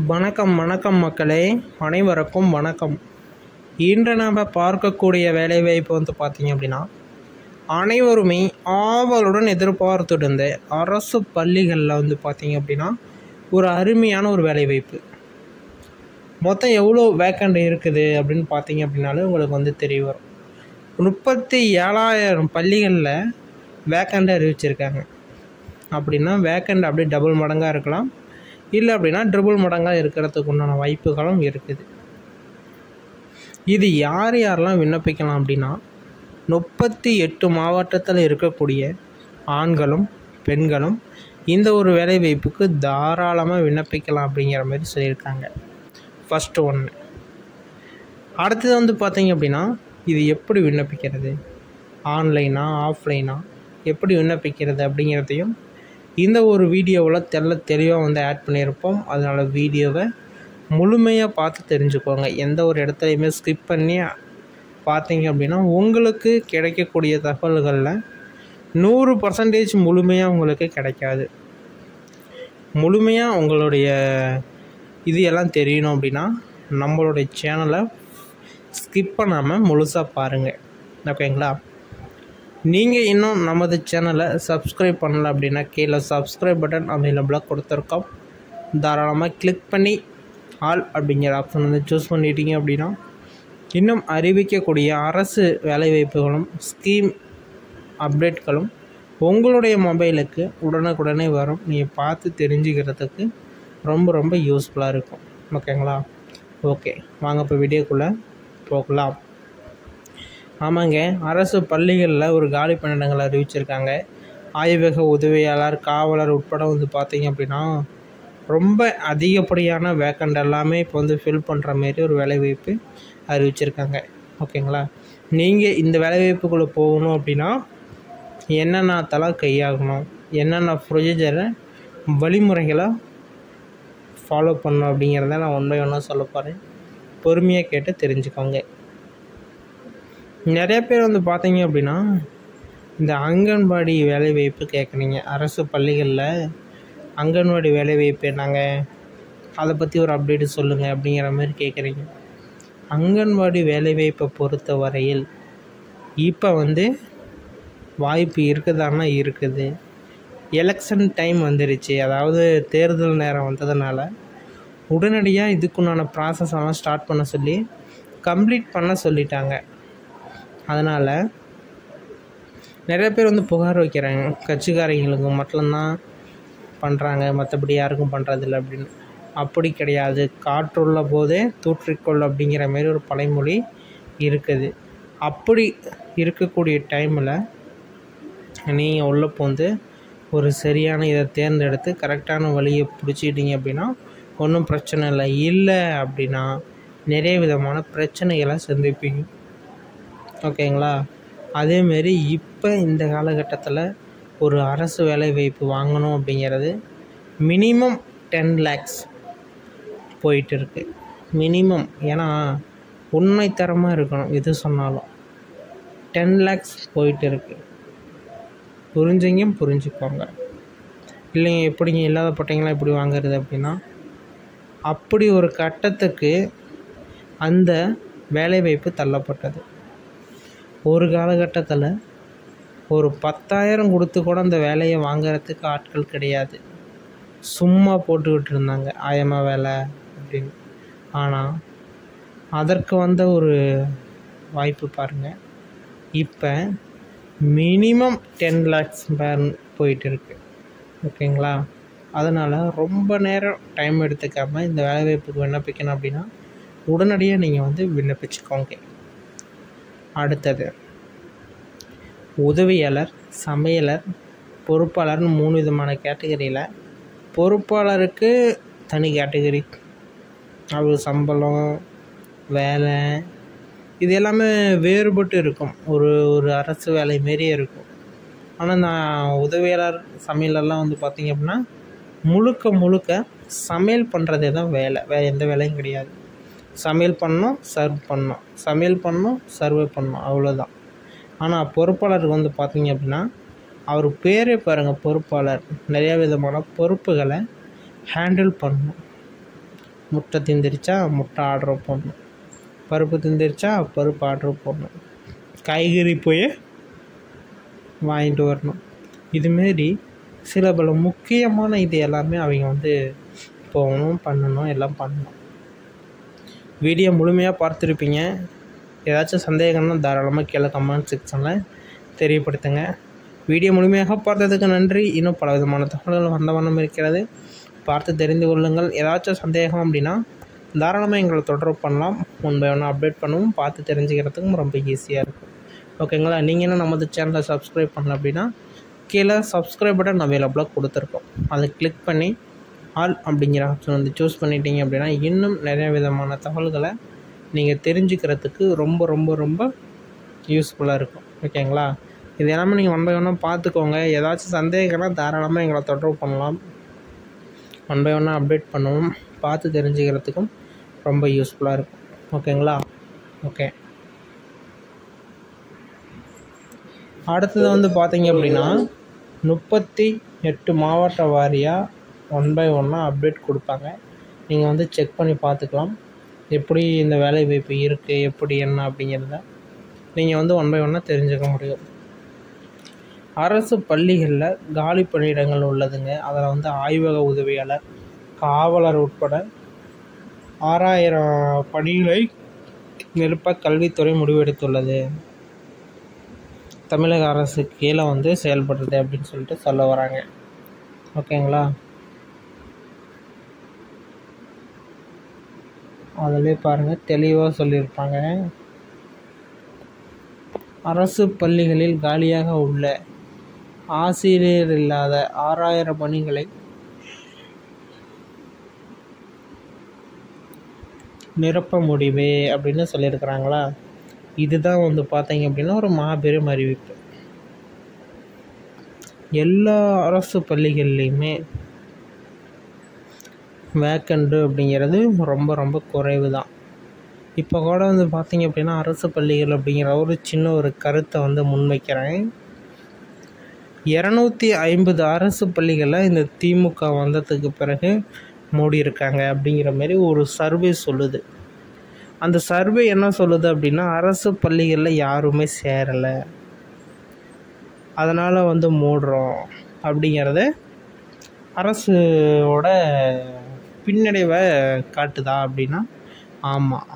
வணக்கம் வணக்கம் மக்களே, அனைவருக்கும் வணக்கம். இன்று நாம் பார்க்கக்கூடிய வேலைவாய்ப்பு பார்த்தீங்க அப்படின்னா, அனைவருமே ஆவலுடன் எதிர்பார்த்துருந்த அரசு பள்ளிகளில் பார்த்தீங்க அப்படின்னா ஒரு அருமையான ஒரு வேலைவாய்ப்பு. மொத்தம் எவ்வளோ வேக்கண்ட் இருக்குது அப்படின்னு பார்த்தீங்க அப்படின்னாலே உங்களுக்கு தெரிய வரும். 37,000 பள்ளிகளில் வேக்கண்ட் அறிவிச்சிருக்காங்க. அப்படின்னா வேக்கண்ட் அப்படியே டபுள் மடங்காக இருக்கலாம், இல்லை அப்படின்னா ட்ரிபிள் மடங்காக இருக்கிறதுக்கு உண்டான வாய்ப்புகளும் இருக்குது. இது யாரெல்லாம் விண்ணப்பிக்கலாம் அப்படின்னா, 38 மாவட்டத்தில் இருக்கக்கூடிய ஆண்களும் பெண்களும் இந்த ஒரு வேலைவாய்ப்புக்கு தாராளமாக விண்ணப்பிக்கலாம் அப்படிங்கிற மாதிரி சொல்லியிருக்காங்க. ஃபஸ்ட்டு ஒன்று. அடுத்தது பார்த்தீங்க அப்படின்னா, இது எப்படி விண்ணப்பிக்கிறது, ஆன்லைனா ஆஃப்லைனா எப்படி விண்ணப்பிக்கிறது அப்படிங்கிறதையும் இந்த ஒரு வீடியோவில் தெளிவாக ஆட் பண்ணியிருப்போம். அதனால் வீடியோவை முழுமையாக பார்த்து தெரிஞ்சுக்கோங்க. எந்த ஒரு இடத்துலையுமே ஸ்கிப் பண்ணி பார்த்தீங்க அப்படின்னா உங்களுக்கு கிடைக்கக்கூடிய தகவல்களில் 100% முழுமையாக உங்களுக்கு கிடைக்காது. முழுமையாக உங்களுடைய இது எல்லாம் தெரியணும் அப்படின்னா நம்மளுடைய சேனலை ஸ்கிப் பண்ணாமல் முழுசாக பாருங்கள், ஓகேங்களா? நீங்கள் இன்னும் நமது சேனலை சப்ஸ்கிரைப் பண்ணலை அப்படின்னா கீழே சப்ஸ்கிரைப் பட்டன் அவைலபிளாக கொடுத்துருக்கோம். தாராளமாக கிளிக் பண்ணி ஆல் அப்படிங்கிற ஆப்ஷன் சூஸ் பண்ணிட்டீங்க அப்படின்னா இன்னும் அறிவிக்கக்கூடிய அரசு வேலைவாய்ப்புகளும் ஸ்கீம் அப்டேட்களும் உங்களுடைய மொபைலுக்கு உடனுக்குடனே வரும். நீங்கள் பார்த்து தெரிஞ்சுக்கிறதுக்கு ரொம்ப யூஸ்ஃபுல்லாக இருக்கும், ஓகேங்களா? ஓகே, வாங்க இப்போ வீடியோக்குள்ளே போகலாம். ஆமாங்க, அரசு பள்ளிகளில் ஒரு காலி பணியிடங்கள் அறிவிச்சிருக்காங்க. ஆய்வக உதவியாளர், காவலர் உட்பட பார்த்தீங்க அப்படின்னா ரொம்ப அதிகப்படியான வேக்கண்ட் எல்லாமே இப்போ ஃபில் பண்ணுற மாரி ஒரு வேலைவாய்ப்பு அறிவிச்சிருக்காங்க, ஓகேங்களா? நீங்கள் இந்த வேலைவாய்ப்புக்குள்ளே போகணும் அப்படின்னா என்னென்னத்தெல்லாம் கையாகணும், என்னென்ன ப்ரொசீஜரை வழிமுறைகளை ஃபாலோ பண்ணணும் அப்படிங்கிறத நான் ஒன்றா சொல்ல போகிறேன். பொறுமையாக கேட்டு தெரிஞ்சுக்கோங்க. நிறைய பேர் பார்த்தீங்க அப்படின்னா இந்த அங்கன்வாடி வேலைவாய்ப்பு கேட்குறீங்க. அரசு பள்ளிகளில் அங்கன்வாடி வேலைவாய்ப்பு என்னங்க, அதை பற்றி ஒரு அப்டேட்டு சொல்லுங்கள் அப்படிங்கிற மாதிரி கேட்குறீங்க. அங்கன்வாடி வேலைவாய்ப்பை பொறுத்த வரையில் இப்போ வாய்ப்பு இருக்குதான்னா இருக்குது. எலெக்ஷன் டைம் வந்துருச்சு, அதாவது தேர்தல் நேரம் வந்ததுனால உடனடியாக இதுக்குண்டான ப்ராசஸ் எல்லாம் ஸ்டார்ட் பண்ண சொல்லி கம்ப்ளீட் பண்ண சொல்லிட்டாங்க. அதனால் நிறைய பேர் புகார் வைக்கிறாங்க, கட்சிக்காரங்களுக்கு மட்டும்தான் பண்ணுறாங்க, மற்றபடி யாருக்கும் பண்ணுறதில்ல அப்படின்னு. அப்படி கிடையாது. காற்றுள்ள போதே தூற்றிக்கொள் அப்படிங்கிற மாரி ஒரு பழமொழி இருக்குது. அப்படி இருக்கக்கூடிய டைமில் நீங்கள் உள்ளே ஒரு சரியான இதை தேர்ந்தெடுத்து கரெக்டான வழியை பிடிச்சிட்டிங்க அப்படின்னா ஒன்றும் பிரச்சனை இல்லை அப்படின்னா நிறைய விதமான பிரச்சனைகளை சந்திப்பீங்க, ஓகேங்களா? அதேமாரி இப்போ இந்த காலகட்டத்தில் ஒரு அரசு வேலைவாய்ப்பு வாங்கணும் அப்படிங்கிறது மினிமம் 10 lakhs போயிட்டு இருக்கு. மினிமம், ஏன்னா உண்மைத்தரமாக இருக்கணும் எது சொன்னாலும். 10 lakhs போயிட்டு இருக்கு. புரிஞ்சுக்கோங்க. இல்லைங்க எப்படிங்க இல்லாத பட்டங்களாம் எப்படி வாங்கிறது அப்படின்னா, அப்படி ஒரு கட்டத்துக்கு அந்த வேலைவாய்ப்பு தள்ளப்பட்டது. ஒரு காலகட்டத்தில் ஒரு 10,000 கொடுத்து கூட அந்த வேலையை வாங்கிறதுக்கு ஆட்கள் கிடையாது. சும்மா போட்டுக்கிட்டு இருந்தாங்க ஆயம்மா வேலை அப்படின்னு. ஆனால் அதற்கு ஒரு வாய்ப்பு பாருங்கள், இப்போ மினிமம் 10 lakhs போயிட்டு இருக்கு, ஓகேங்களா? அதனால் ரொம்ப நேரம் டைம் எடுத்துக்காமல் இந்த வேலைவாய்ப்புக்கு விண்ணப்பிக்கணும் அப்படின்னா உடனடியாக நீங்கள் விண்ணப்பிச்சுக்கோங்க. அடுத்தது உதவியாளர், சமையலர், பொறுப்பாளர்னு 3 விதமான கேட்டகரியில். பொறுப்பாளருக்கு தனி கேட்டகரி, அவர் சம்பளம், வேலை இது எல்லாமே வேறுபட்டு இருக்கும். ஒரு அரசு வேலை மாரியே இருக்கும். ஆனால் நான் உதவியாளர், சமையலெல்லாம் பார்த்திங்க அப்படின்னா முழுக்க சமையல் பண்ணுறதே தான் வேலை, வேறு எந்த வேலையும் கிடையாது. சமையல் பண்ணணும், சர்வ் பண்ணணும், சமையல் பண்ணணும், சர்வ் பண்ணணும், அவ்வளோதான். ஆனால் பொறுப்பாளருக்கு பார்த்திங்க அப்படின்னா அவர் பேரே பாருங்கள், பொறுப்பாளர். நிறையா விதமான பொறுப்புகளை ஹேண்டில் பண்ணணும். முட்டை திந்திரிச்சா முட்டை ஆர்டர் போடணும், பருப்பு திந்திரிச்சா பருப்பு ஆர்டர் போடணும், காய்கறி போய் வாங்கிட்டு வரணும். இதுமாரி சில பல முக்கியமான இது எல்லாமே அவங்க வந்து போகணும், பண்ணணும், எல்லாம் பண்ணணும். வீடியோ முழுமையாக பார்த்துருப்பீங்க. ஏதாச்சும் சந்தேகம்னா தாராளமாக கீழே கமெண்ட் செக்ஷனில் தெரியப்படுத்துங்க. வீடியோ முழுமையாக பார்த்ததுக்கு நன்றி. இன்னும் பல விதமான தகவல்கள் வந்த வண்ணம் இருக்கிறது, பார்த்து தெரிந்து கொள்ளுங்கள். ஏதாச்சும் சந்தேகம் அப்படின்னா தாராளமாக எங்களை தொடர்பு பண்ணலாம். முன்பே வேணால் அப்டேட் பண்ணுவோம், பார்த்து தெரிஞ்சுக்கிறதுக்கும் ரொம்ப ஈஸியாக இருக்கும். ஓகேங்களா? நீங்கள் என்ன நமது சேனலை சப்ஸ்கிரைப் பண்ணல அப்படின்னா கீழே சப்ஸ்கிரைப் பட்டன் அவைலபிளாக கொடுத்துருக்கோம், அதை கிளிக் பண்ணி ஆல் அப்படிங்கிற ஆப்ஷன் வந்து சூஸ் பண்ணிட்டீங்க அப்படின்னா இன்னும் நிறைய விதமான தகவல்களை நீங்கள் தெரிஞ்சுக்கிறதுக்கு ரொம்ப ரொம்ப ரொம்ப யூஸ்ஃபுல்லாக இருக்கும். ஓகேங்களா? இது எல்லாமே நீங்கள் ஒன் பை ஒன்னாக பார்த்துக்கோங்க. ஏதாச்சும் சந்தேகம்னா தாராளமாக எங்களை தொடர்பு பண்ணலாம், ஒன் பை ஒன்னாக அப்டேட் பண்ணுவோம், பார்த்து தெரிஞ்சுக்கிறதுக்கும் ரொம்ப யூஸ்ஃபுல்லாக இருக்கும். ஓகேங்களா? ஓகே. அடுத்தது வந்து பார்த்தீங்க அப்படின்னா 38 மாவட்ட வாரியாக ஒன் பை ஒன்னாக அப்டேட் கொடுப்பாங்க. நீங்கள் வந்து செக் பண்ணி பார்த்துக்கலாம் எப்படி இந்த வேலை வாய்ப்பு இருக்குது, எப்படி என்ன அப்படிங்கிறத நீங்கள் வந்து ஒன் பை ஒன்னாக தெரிஞ்சுக்க முடியும். அரசு பள்ளிகளில் காலி பணியிடங்கள் உள்ளதுங்க. அதில் வந்து ஆய்வக உதவியாளர், காவலர் உட்பட 6000 பணிகளை நிரப்ப கல்வித்துறை முடிவெடுத்துள்ளது. தமிழக அரசு கீழே வந்து செயல்படுறது அப்படின்னு சொல்லிட்டு சொல்ல வராங்க. ஓகேங்களா? அதிலே பாருங்கள் தெளிவாக சொல்லியிருப்பாங்க. அரசு பள்ளிகளில் காலியாக உள்ள ஆசிரியர் இல்லாத 6000 பணிகளை நிரப்ப முடிவே அப்படின்னு சொல்லியிருக்கிறாங்களா. இதுதான் வந்து பார்த்தீங்க அப்படின்னா ஒரு மாபெரும் அறிவிப்பு. எல்லா அரசு பள்ளிகள்லேயுமே வேக்கண்டு அப்படிங்கிறது ரொம்ப ரொம்ப குறைவு தான். இப்போ கூட வந்து பார்த்தீங்க அப்படின்னா அரசு பள்ளிகள் அப்படிங்கிற ஒரு சின்ன ஒரு கருத்தை வந்து முன்வைக்கிறேன். 250 அரசு பள்ளிகளில் இந்த திமுக வந்ததுக்கு பிறகு மூடியிருக்காங்க அப்படிங்கிற மாதிரி ஒரு சர்வே சொல்லுது. அந்த சர்வே என்ன சொல்லுது அப்படின்னா அரசு பள்ளிகளில் யாருமே சேரலை, அதனால் வந்து மூடுறோம் அப்படிங்கிறத அரசோட பின்னடைவை காட்டுதா அப்படின்னா ஆமாம்.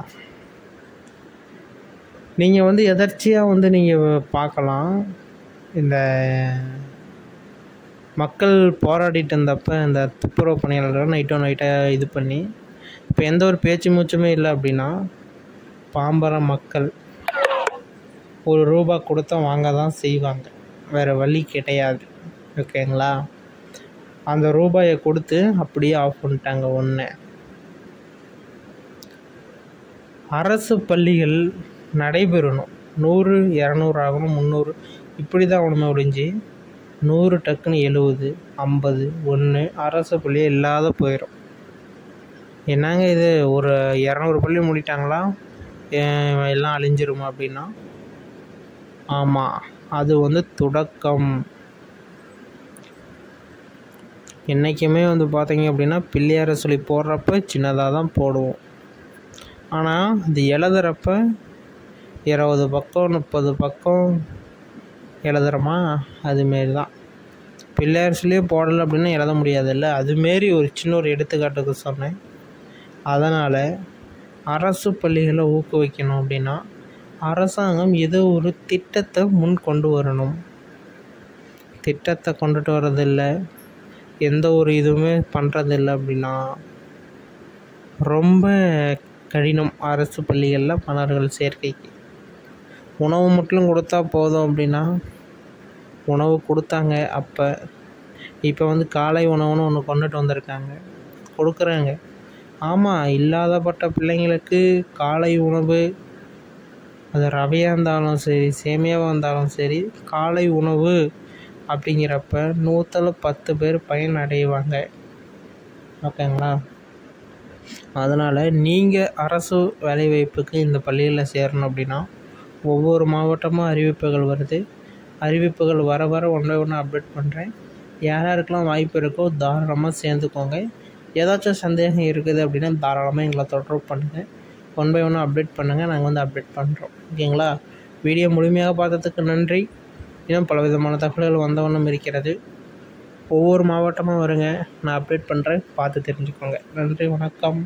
நீங்கள் வந்து எதர்ச்சியாக வந்து நீங்கள் பார்க்கலாம். இந்த மக்கள் போராடிட்டு இருந்தப்போ இந்த துப்புரவு பணியாளர்கள் நைட்டாக இது பண்ணி இப்போ எந்த ஒரு பேச்சு மூச்சுமே இல்லை அப்படின்னா பாம்பர மக்கள் ₹1 கொடுத்தா வாங்க தான் செய்வாங்க, வேறு வழி கிடையாது. ஓகேங்களா? அந்த ரூபாயை கொடுத்து அப்படியே ஆஃப் பண்ணிட்டாங்க. ஒன்று, அரசு பள்ளிகள் நடைபெறணும் 100, 200 ஆகணும், 300 இப்படி தான் ஒன்றுமே ஒழிஞ்சு 100 டக்குன்னு 70, 50, 1 அரசு பள்ளியே இல்லாத போயிடும். என்னங்க இது ஒரு 200 பள்ளி மூடிட்டாங்களா எல்லாம் அழிஞ்சிருமா அப்படின்னா ஆமாம், அது வந்து தொடக்கம். என்றைக்குமே வந்து பார்த்தீங்க அப்படின்னா பிள்ளையார சொல்லி போடுறப்ப சின்னதாக தான் போடுவோம், ஆனால் அது எழுதுறப்ப 20 பக்கம் 30 பக்கம் எழுதுகிறோமா, அதுமாரி தான். பிள்ளையார் சொல்லியே போடலை அப்படின்னா எழுத முடியாதுல்ல, அதுமாரி ஒரு சின்ன ஒரு எடுத்துக்காட்டுக்கு சொன்னேன். அதனால் அரசு பள்ளிகளை ஊக்குவிக்கணும் அப்படின்னா அரசாங்கம் ஏதோ ஒரு திட்டத்தை முன் கொண்டு வரணும். திட்டத்தை கொண்டுட்டு வரதில்லை, எந்த ஒரு இதுவுமே பண்ணுறதில்லை அப்படின்னா ரொம்ப கடினம். அரசு பள்ளிகளில் மாணவர்கள் சேர்க்கைக்கு உணவு மட்டும் கொடுத்தா போதும் அப்படின்னா உணவு கொடுத்தாங்க. அப்போ இப்போ வந்து காலை உணவுன்னு ஒன்று கொண்டுட்டு வந்திருக்காங்க, கொடுக்குறாங்க. ஆமாம், இல்லாதப்பட்ட பிள்ளைங்களுக்கு காலை உணவு, அது ரவையாக இருந்தாலும் சரி சேமியாவாக இருந்தாலும் சரி, காலை உணவு அப்படிங்கிறப்ப 110 பேர் பயனடைவாங்க. ஓகேங்களா? அதனால் நீங்கள் அரசு வேலைவாய்ப்புக்கு இந்த பள்ளிகளில் சேரணும் அப்படின்னா ஒவ்வொரு மாவட்டமும் அறிவிப்புகள் வருது. அறிவிப்புகள் வர வர ஒன்றை ஒன்று அப்டேட் பண்ணுறேன். யார் யாருக்கெல்லாம் வாய்ப்பு இருக்கோ தாராளமாக சேர்ந்துக்கோங்க. ஏதாச்சும் சந்தேகம் இருக்குது அப்படின்னா தாராளமாக எங்களை தொடர்பு பண்ணுங்கள். 1 by 1 அப்டேட் பண்ணுங்கள். நாங்கள் வந்து அப்டேட் பண்ணுறோம். ஓகேங்களா? வீடியோ முழுமையாக பார்த்ததுக்கு நன்றி. இன்னும் பலவிதமான தகவல்கள் வந்த வண்ணம் இருக்கிறது. ஒவ்வொரு மாவட்டமாக வருங்க, நான் அப்டேட் பண்ணுறேன், பார்த்து தெரிஞ்சுக்கோங்க. நன்றி, வணக்கம்.